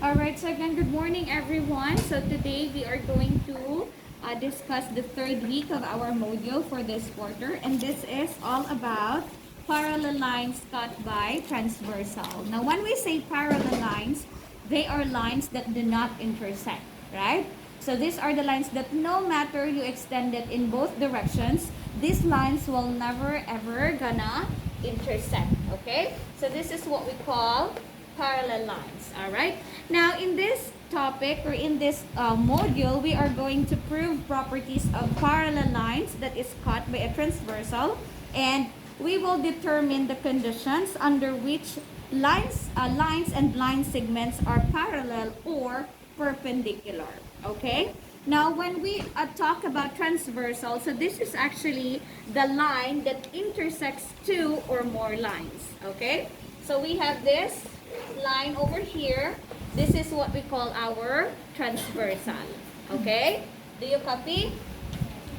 Alright, so again, good morning everyone. So today we are going to discuss the third week of our module for this quarter. And this is all about parallel lines cut by transversal. Now when we say parallel lines, they are lines that do not intersect, right? So these are the lines that no matter you extend it in both directions, these lines will never ever gonna intersect, okay? So this is what we call parallel lines. All right. Now, in this topic or in this module, we are going to prove properties of parallel lines that is cut by a transversal, and we will determine the conditions under which lines and line segments are parallel or perpendicular. Okay. Now, when we talk about transversal, so this is actually the line that intersects two or more lines. Okay. So we have this line over here. This is what we call our transversal. Okay? Do you copy?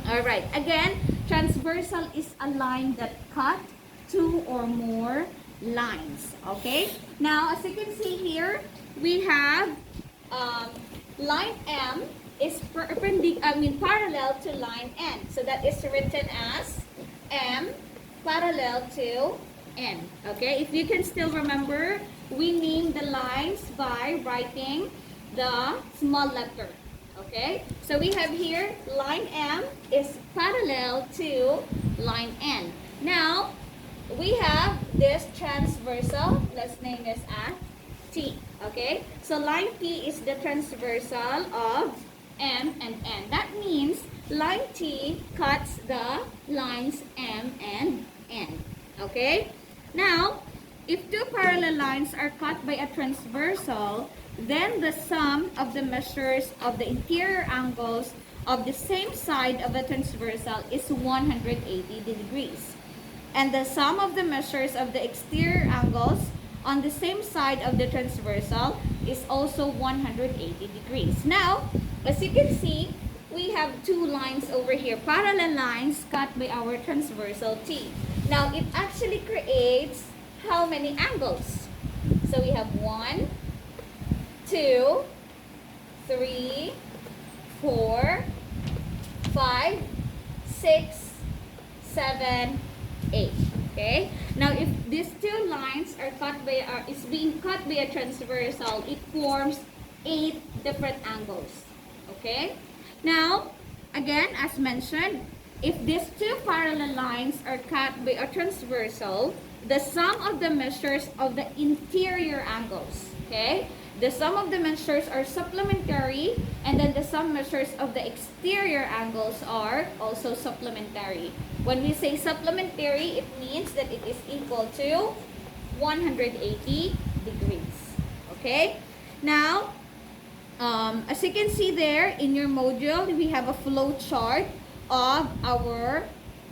Alright. Again, transversal is a line that cut two or more lines. Okay? Now, as you can see here, we have line M is parallel to line N. So that is written as M parallel to N. Okay? If you can still remember, we name the lines by writing the small letter. Okay? So we have here line M is parallel to line N. Now, we have this transversal. Let's name this as T. Okay? So line T is the transversal of M and N. That means line T cuts the lines M and N. Okay? Now, if two parallel lines are cut by a transversal, then the sum of the measures of the interior angles of the same side of the transversal is 180 degrees. And the sum of the measures of the exterior angles on the same side of the transversal is also 180 degrees. Now, as you can see, we have two lines over here, parallel lines cut by our transversal T. Now, it actually creates how many angles? So we have 1, 2, 3, 4, 5, 6, 7, 8. Okay? Now, if these two lines are being cut by a transversal, it forms 8 different angles. Okay? Now, again, as mentioned, if these two parallel lines are cut by a transversal, the sum of the measures of the interior angles, okay? The sum of the measures are supplementary, and then the sum measures of the exterior angles are also supplementary. When we say supplementary, it means that it is equal to 180 degrees. Okay? Now, as you can see there in your module, we have a flow chart of our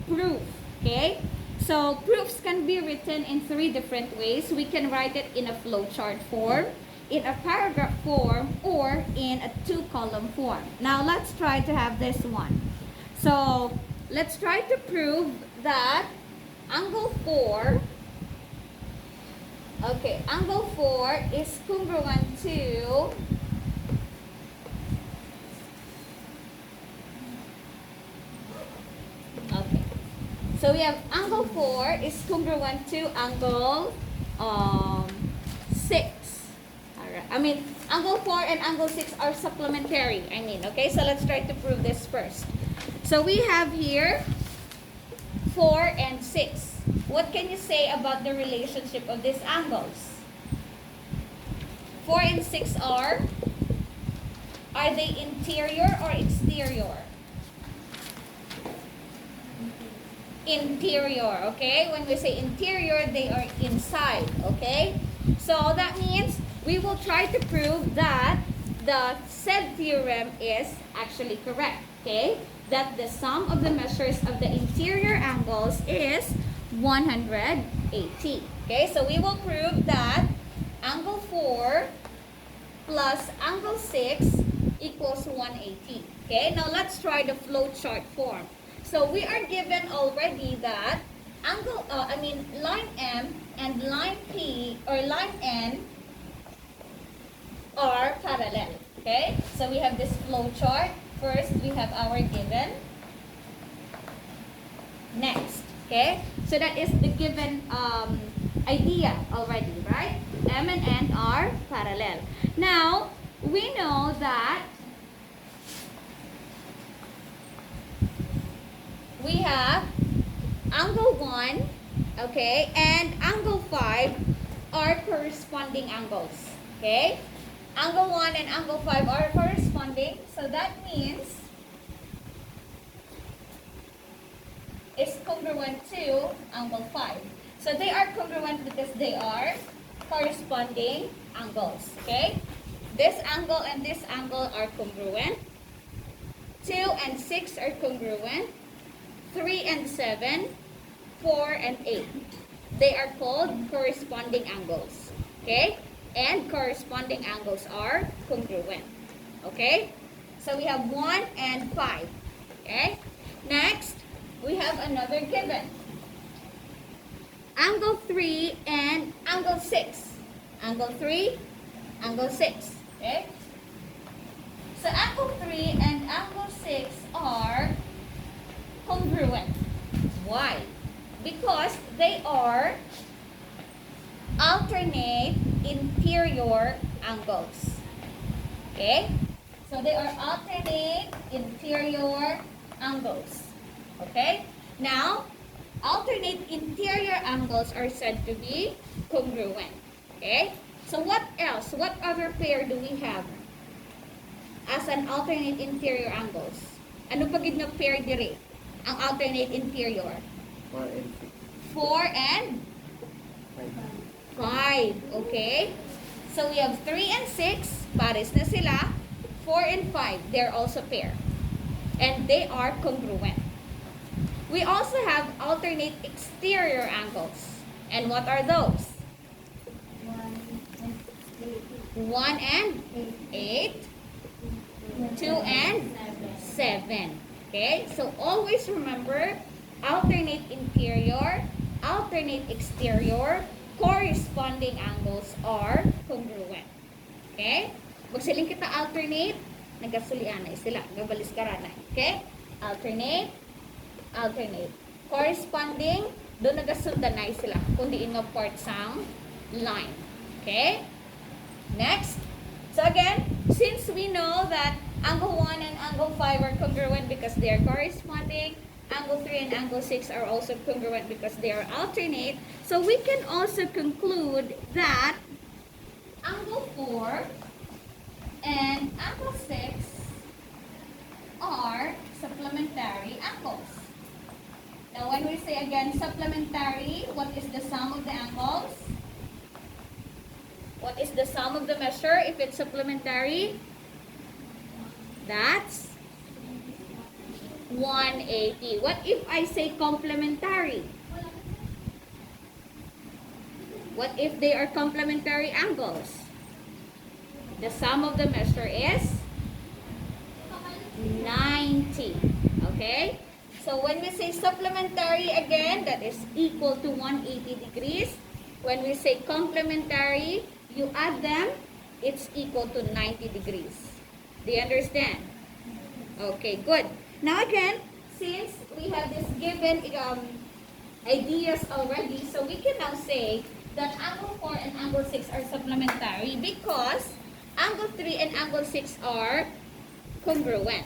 proof. Okay? So, proofs can be written in 3 different ways. We can write it in a flowchart form, in a paragraph form, or in a 2-column form. Now, let's try to have this one. So, let's try to prove that angle 4, angle 4 is congruent to So we have angle 4 is congruent to angle 6. Alright. Angle 4 and angle 6 are supplementary. Okay? So let's try to prove this first. So we have here 4 and 6. What can you say about the relationship of these angles? 4 and 6 are they interior or exterior? Interior, okay? When we say interior, they are inside, okay? So that means we will try to prove that the said theorem is actually correct, okay? That the sum of the measures of the interior angles is 180, okay? So we will prove that angle 4 plus angle 6 equals 180, okay? Now let's try the flowchart form. So we are given already that line M and line P or line N are Okay, so we have this flow chart. First, we have our given. Next, okay, so that is the given idea already, right? M and N are parallel. Now, we know that we have angle 1, okay, and angle 5 are corresponding angles, okay? Angle 1 and angle 5 are corresponding, so that means it's congruent to angle 5. So they are congruent because they are corresponding angles, okay? This angle and this angle are congruent. 2 and 6 are congruent. 3 and 7, 4 and 8. They are called corresponding angles, okay? And corresponding angles are congruent, okay? So we have 1 and 5, okay? Next, we have another given. Angle 3 and angle 6. Angle 3, angle 6, okay? So angle 3 and angle 6 are congruent. Why? Because they are alternate interior angles. Okay? So they are alternate interior angles. Okay? Now, alternate interior angles are said to be congruent. Okay? So what else? What other pair do we have as an alternate interior angles? Ano pa gid na pair diri? Ang alternate interior? 4 and 4 and 5. Okay? So we have 3 and 6. Pares na sila. 4 and 5. They're also pair. And they are congruent. We also have alternate exterior angles. And what are those? 1 and 8. 2 and 7. Okay? So always remember, alternate interior, alternate exterior, corresponding angles are congruent. Okay? Pag siling kita alternate, nagkasulianay sila. Gabalis karanay. Okay? Alternate, alternate. Corresponding, doon nagasundanay sila. Kundi nga part sang line. Okay? Next. So again, since we know that angle 1 and angle 5 are congruent because they are corresponding, angle 3 and angle 6 are also congruent because they are alternate, so we can also conclude that angle 4 and angle 6 are supplementary angles. Now when we say again supplementary, what is the sum of the angles? What is the sum of the measure if it's supplementary? That's 180. What if I say complementary? What if they are complementary angles? The sum of the measure is 90. Okay? So when we say supplementary, again, that is equal to 180 degrees. When we say complementary, you add them, it's equal to 90 degrees. Do you understand? Okay, good. Now again, since we have this given ideas already, so we can now say that angle 4 and angle 6 are supplementary because angle 3 and angle 6 are congruent.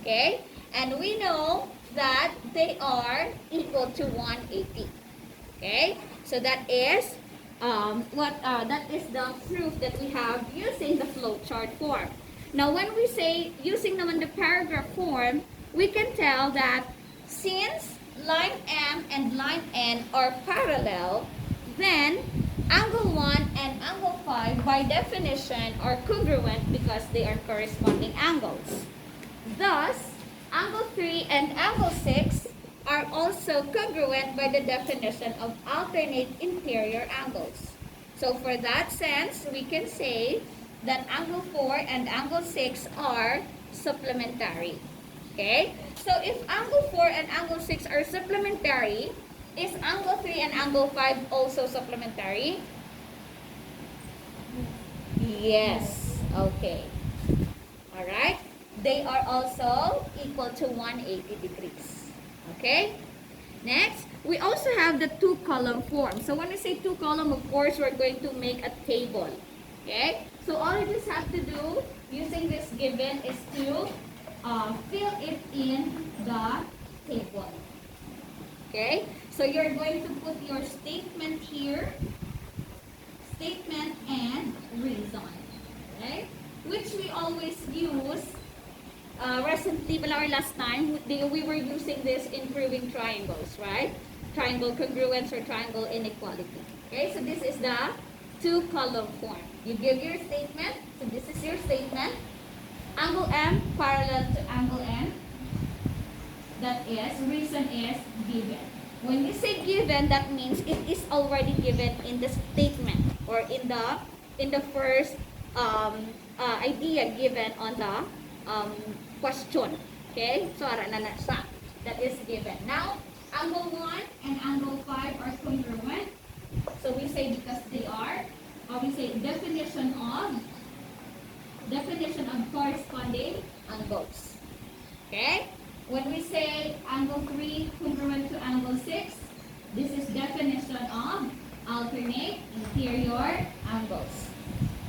Okay? And we know that they are equal to 180. Okay? So that is that is the proof that we have using the flowchart form. Now, when we say using naman the paragraph form, we can tell that since line M and line N are parallel, then angle 1 and angle 5 by definition are congruent because they are corresponding angles. Thus, angle 3 and angle 6 are also congruent by the definition of alternate interior angles. So for that sense, we can say that angle 4 and angle 6 are supplementary. Okay? So if angle 4 and angle 6 are supplementary, is angle 3 and angle 5 also supplementary? Yes. Okay. Alright? They are also equal to 180 degrees. Okay? Next, we also have the two-column form. So when we say two-column, of course, we're going to make a table. Okay? So all you just have to do using this given is to fill it in the table. Okay? So you're going to put your statement here, statement and reason. Okay? Which we always use. Recently, well, our last time, we were using this in proving triangles, right? Triangle congruence or triangle inequality. Okay, so this is the two-column form. You give your statement, so this is your statement. Angle M parallel to angle N. That is, reason is given. When you say given, that means it is already given in the statement or in the first idea given on the question. Okay? So, that is given. Now, angle 1 and angle 5 are congruent. So, we say because they are, or we say definition of corresponding angles. Okay? When we say angle 3 congruent to angle 6, this is definition of alternate interior angles.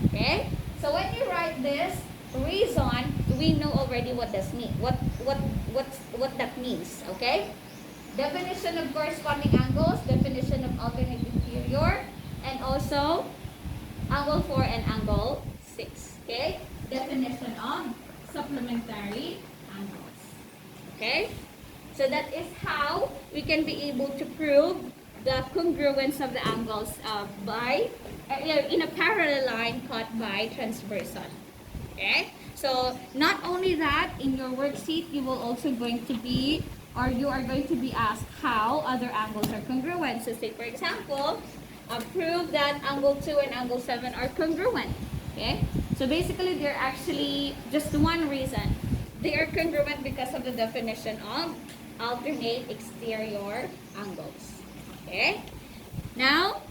Okay? So when you write this reason, we know already what this mean. What that means. Okay? Definition of corresponding angles, definition of alternate interior, and also angle 4 and angle 6. Okay? Definition of supplementary angles. Okay? So that is how we can be able to prove the congruence of the angles in a parallel line cut by transversal. Okay? So not only that, in your worksheet, you will also going to be, or you are going to be asked how other angles are congruent. So say for example, prove that angle 2 and angle 7 are congruent. Okay? So basically, they're actually just one reason. They are congruent because of the definition of alternate exterior angles. Okay? Now,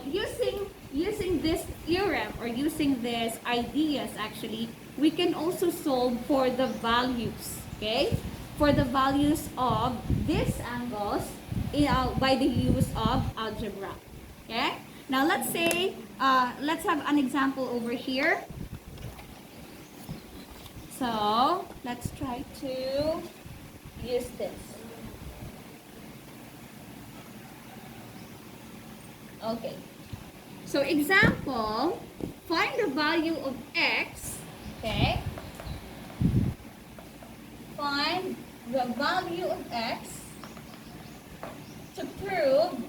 using this theorem or using these ideas, actually, we can also solve for the values. Okay? For the values of these angles by the use of algebra. Okay? Now, let's say, let's have an example over here. So, let's try to use this. Okay. So, example, find the value of x. Okay. Find the value of x to prove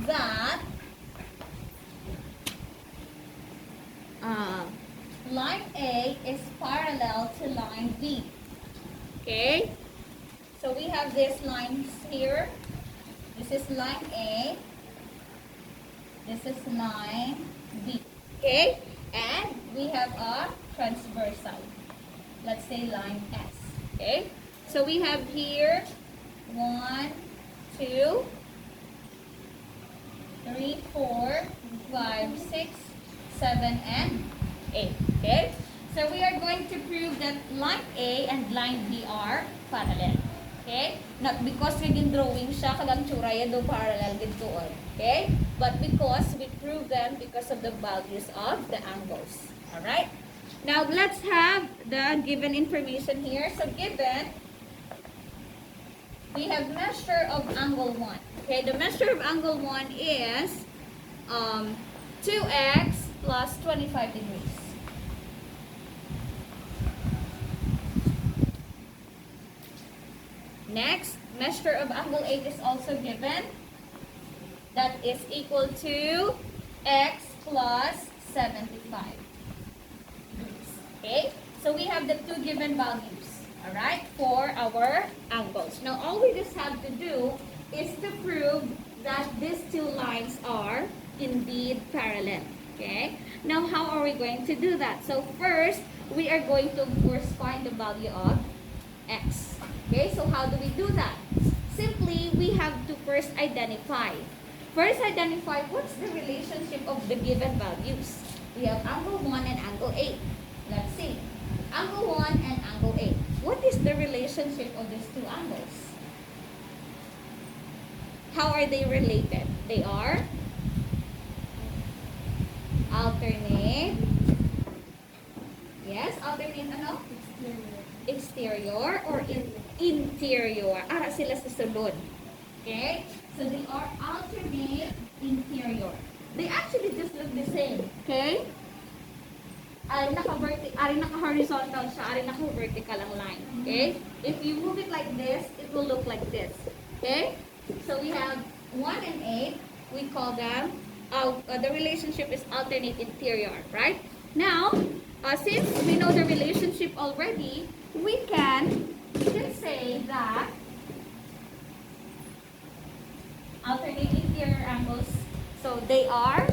that line A is parallel to line B. Okay? So we have these lines here. This is line A. This is line B. Okay? And we have a transversal. Let's say line S. Okay? So we have here 1, 2, 3, 4, 5, 6, 7, and 8. Okay? So we are going to prove that line A and line B are parallel. Okay? Not because we did drawing siya kalang tsuraya do parallel dito. Okay? But because we prove them because of the values of the angles. Alright? Now let's have the given information here. So given, we have measure of angle 1. Okay? The measure of angle 1 is 2x plus 25 degrees. Next, measure of angle 8 is also given. That is equal to x plus 75. Okay? So we have the two given values, alright, for our angles. Now, all we just have to do is to prove that these two lines are indeed parallel. Okay? Now, how are we going to do that? So, first, we are going to, of course, find the value of x. Okay, so how do we do that? Simply, we have to first identify. First, identify what's the relationship of the given values. We we have angle 1 and angle 8. Let's see. Angle 1 and angle 8. What is the relationship of these two angles? How are they related? They are alternate. Yes, alternate ano? Exterior or interior. Sila sa sulod. Okay? So they are alternate interior. They actually just look the same. Okay? Ari naka-horizontal siya, ari naka-vertical ang line. Okay? If you move it like this, it will look like this. Okay? So we have 1 and 8. We call them, the relationship is alternate interior, right? Now, since we know the relationship already, we can just say that alternate interior angles, so they are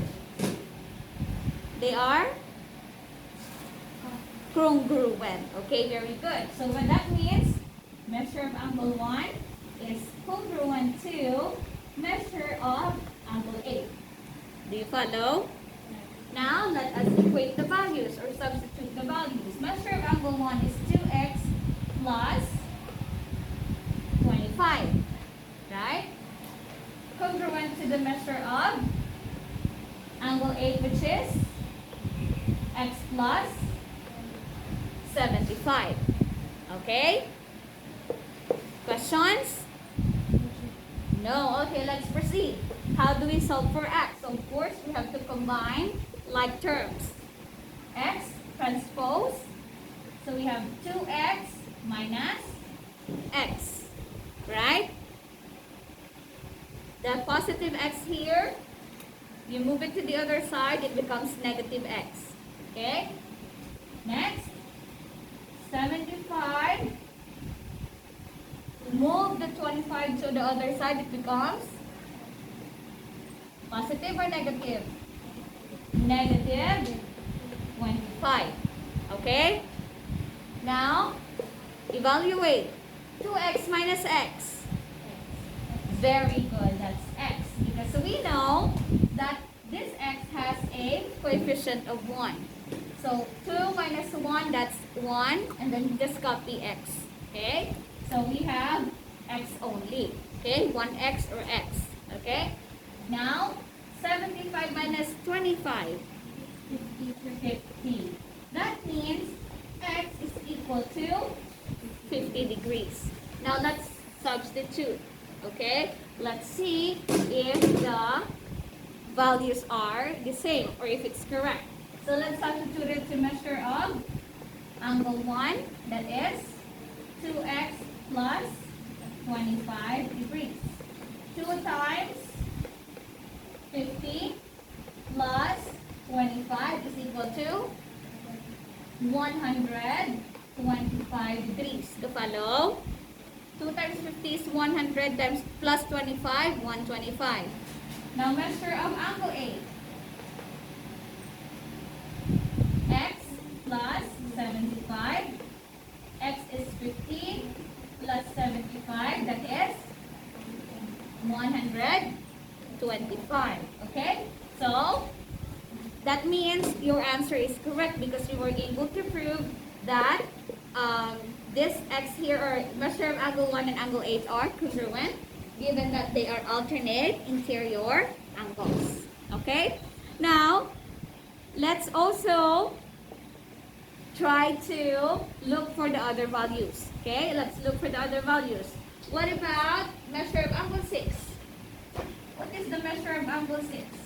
congruent. Okay, very good. So what that means, measure of angle 1 is congruent to measure of angle 8. Do you follow? Now, let us equate the values or substitute the values. Measure of angle 1 is 2x plus 25. Right? Congruent to the measure of angle 8, which is x plus 75. Okay? Questions? No. Okay, let's proceed. How do we solve for x? So, of course, we have to combine like terms. X transpose. So, we have 2x minus x. Right? The positive x here, you move it to the other side, it becomes negative x. Okay? Next, 75. Move the 25 to the other side, it becomes positive or negative? Negative 25. Okay? Now, evaluate. 2x minus x. Very good, that's x. Because we know that this x has a coefficient of 1. So, 2 minus 1, that's 1. And then just copy x. Okay? So, we have x only. Okay? 1x or x. Okay? Now, 75 minus 25. 50. That means x is equal to 50 degrees. Now, let's substitute. Okay? Let's see if the values are the same or if it's correct. So, let's substitute it to measure of angle 1. That is 2x plus 25 degrees. 2 times 50 plus 25 is equal to 125 degrees. To follow? 2 times 50 is 100 times plus 25, 125. Now measure of angle 8. X plus 75. X is 50 plus 75, that is 125. Okay? So, that means your answer is correct because you were able to prove that this x here, or measure of angle 1 and angle 8 are congruent, given that they are alternate interior angles. Okay? Now, let's also try to look for the other values. Okay? Let's look for the other values. What about measure of angle 6? What is the measure of angle 6?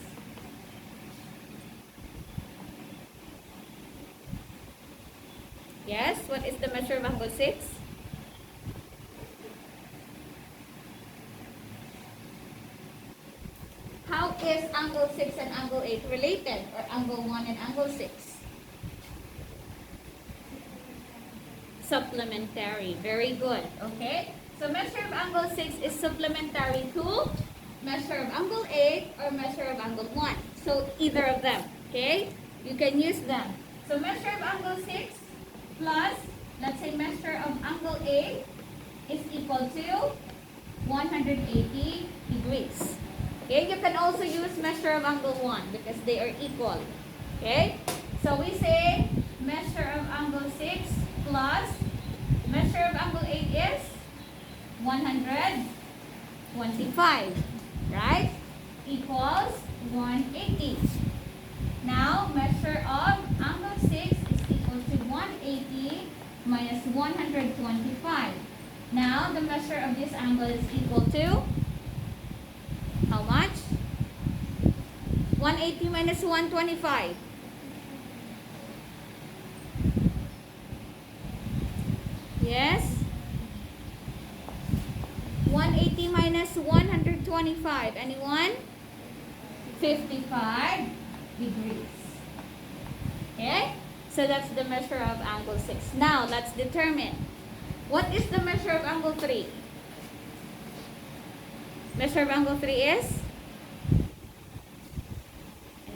Yes, what is the measure of angle 6? How is angle 6 and angle 8 related? Or angle 1 and angle 6? Supplementary. Very good. Okay? So measure of angle 6 is supplementary to measure of angle 8 or measure of angle 1. So either of them. Okay? You can use them. So measure of angle 6 plus, let's say, measure of angle 8 is equal to 180 degrees. Okay, you can also use measure of angle 1 because they are equal. Okay, So we say measure of angle 6 plus measure of angle 8 is 125, right? Equals 180. Now, measure of angle 6 is equal to 180 minus 125. Now, the measure of this angle is equal to how much? 180 minus 125. Yes? 180 minus 125. Anyone? 55 degrees. Okay? So that's the measure of angle 6. Now, let's determine. What is the measure of angle 3? Measure of angle 3 is?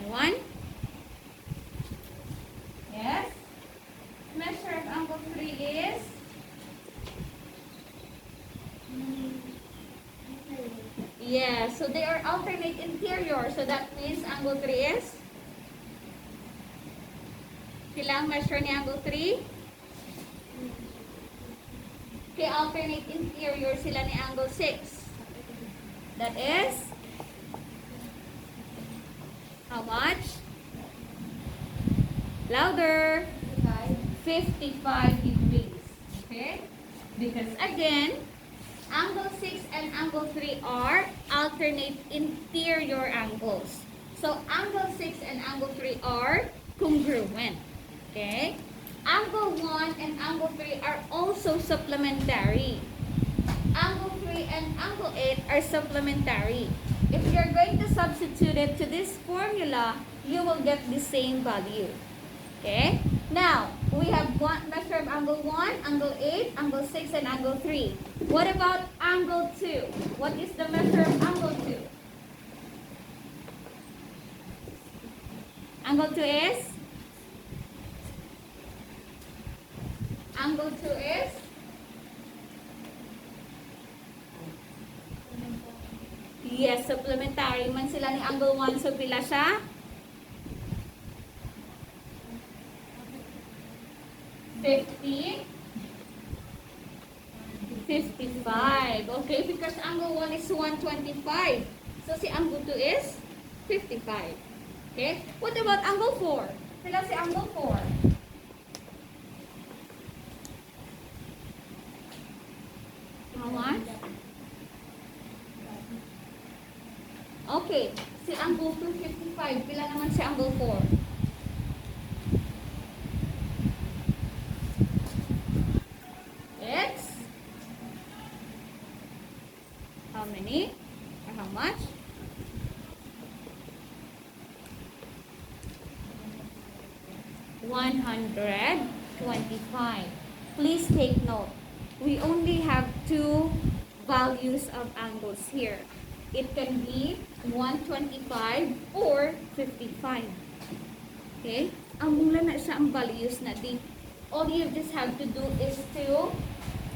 Anyone? Yes? Measure of angle 3 is? Yeah, so they are alternate interior. So that means angle 3 is? Silang measure ni angle 3? Okay, alternate interior sila ni angle 6. That is? How much? Louder. 55 degrees. Okay? Because again, angle 6 and angle 3 are alternate interior angles. So, angle 6 and angle 3 are congruent. Okay? Angle 1 and angle 3 are also supplementary. Angle 3 and angle 8 are supplementary. If you're going to substitute it to this formula, you will get the same value. Okay? Now, we have one measure of angle 1, angle 8, angle 6, and angle 3. What about angle 2? What is the measure of angle 2? Angle 2 is? Angle 2 is? Yes, supplementary man sila ni angle 1. So, pila siya? 50, 55. Okay, because angle 1 is 125. So, si angle 2 is 55. Okay? What about angle 4? Sila si angle 4. How much? Okay. Si angle 2, 55. Pila naman si angle 4? It's how many? Or how much? $125. Please take note. We only have two values of angles here. It can be 125 or 55. Okay? Ang mula na siya ang values natin. All you just have to do is to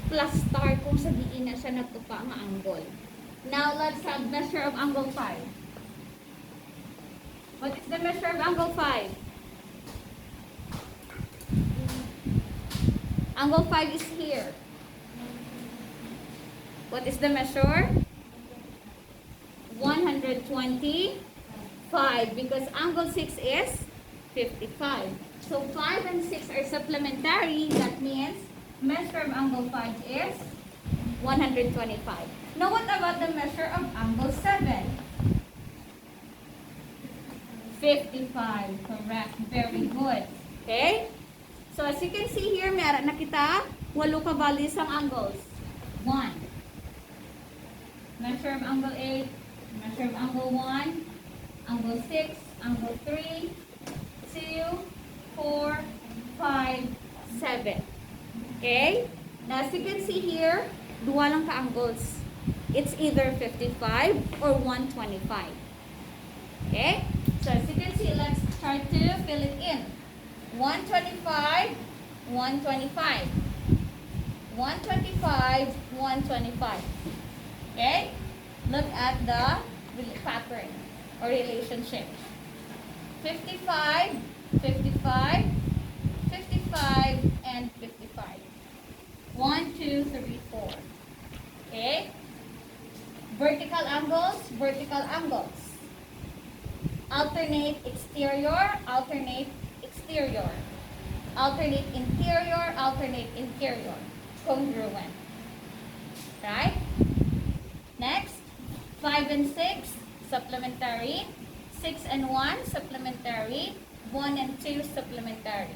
plus star kung sa diin na siya nagtupa ang angle. Now, let's have measure of angle 5. What is the measure of angle 5? Angle 5 is here. What is the measure? 125 because angle 6 is 55. So 5 and 6 are supplementary. That means measure of angle 5 is 125. Now what about the measure of angle 7? 55. Correct. Very good. Okay? So as you can see here, meron na kita 8 ka values ang angles. 1. Measure of angle 8. Measure of angle 1. Angle 6. Angle 3. 2. 4, 5, 7. Okay? Now, as you can see here, dua lang ka-angles. It's either 55 or 125. Okay? So, as you can see, let's try to fill it in. 125, 125. 125, 125. Okay? Look at the pattern or relationship. 55, 55, vertical angles. Alternate exterior, alternate exterior. Alternate interior, alternate interior. Congruent. Right? Next, 5 and 6, supplementary. 6 and 1, supplementary. 1 and 2, supplementary.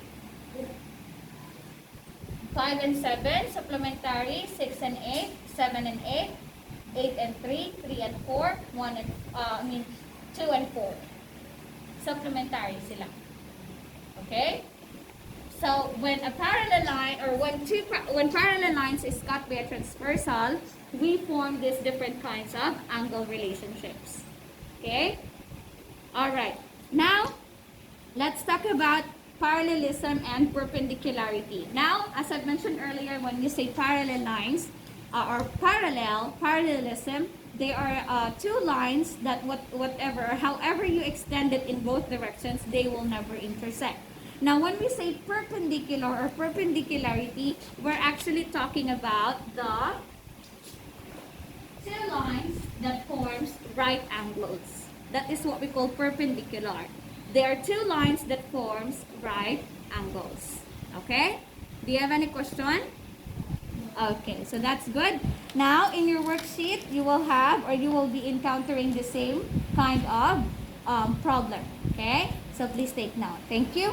5 and 7, supplementary. 6 and 8, 7 and 8. 8 and 3, 3 and 4, 2 and 4. Supplementary sila. Okay? So, when a parallel line or when parallel lines is cut by a transversal, we form these different kinds of angle relationships. Okay? All right. Now, let's talk about parallelism and perpendicularity. Now, as I mentioned earlier, when you say parallel lines or parallelism, they are two lines that however you extend it in both directions, they will never intersect. Now, when we say perpendicular or perpendicularity, we're actually talking about the two lines that forms right angles. That is what we call perpendicular. There are two lines that forms right angles. Okay? Do you have any question? Okay, so that's good. Now, in your worksheet, you will have or you will be encountering the same kind of problem. Okay? So please take note. Thank you.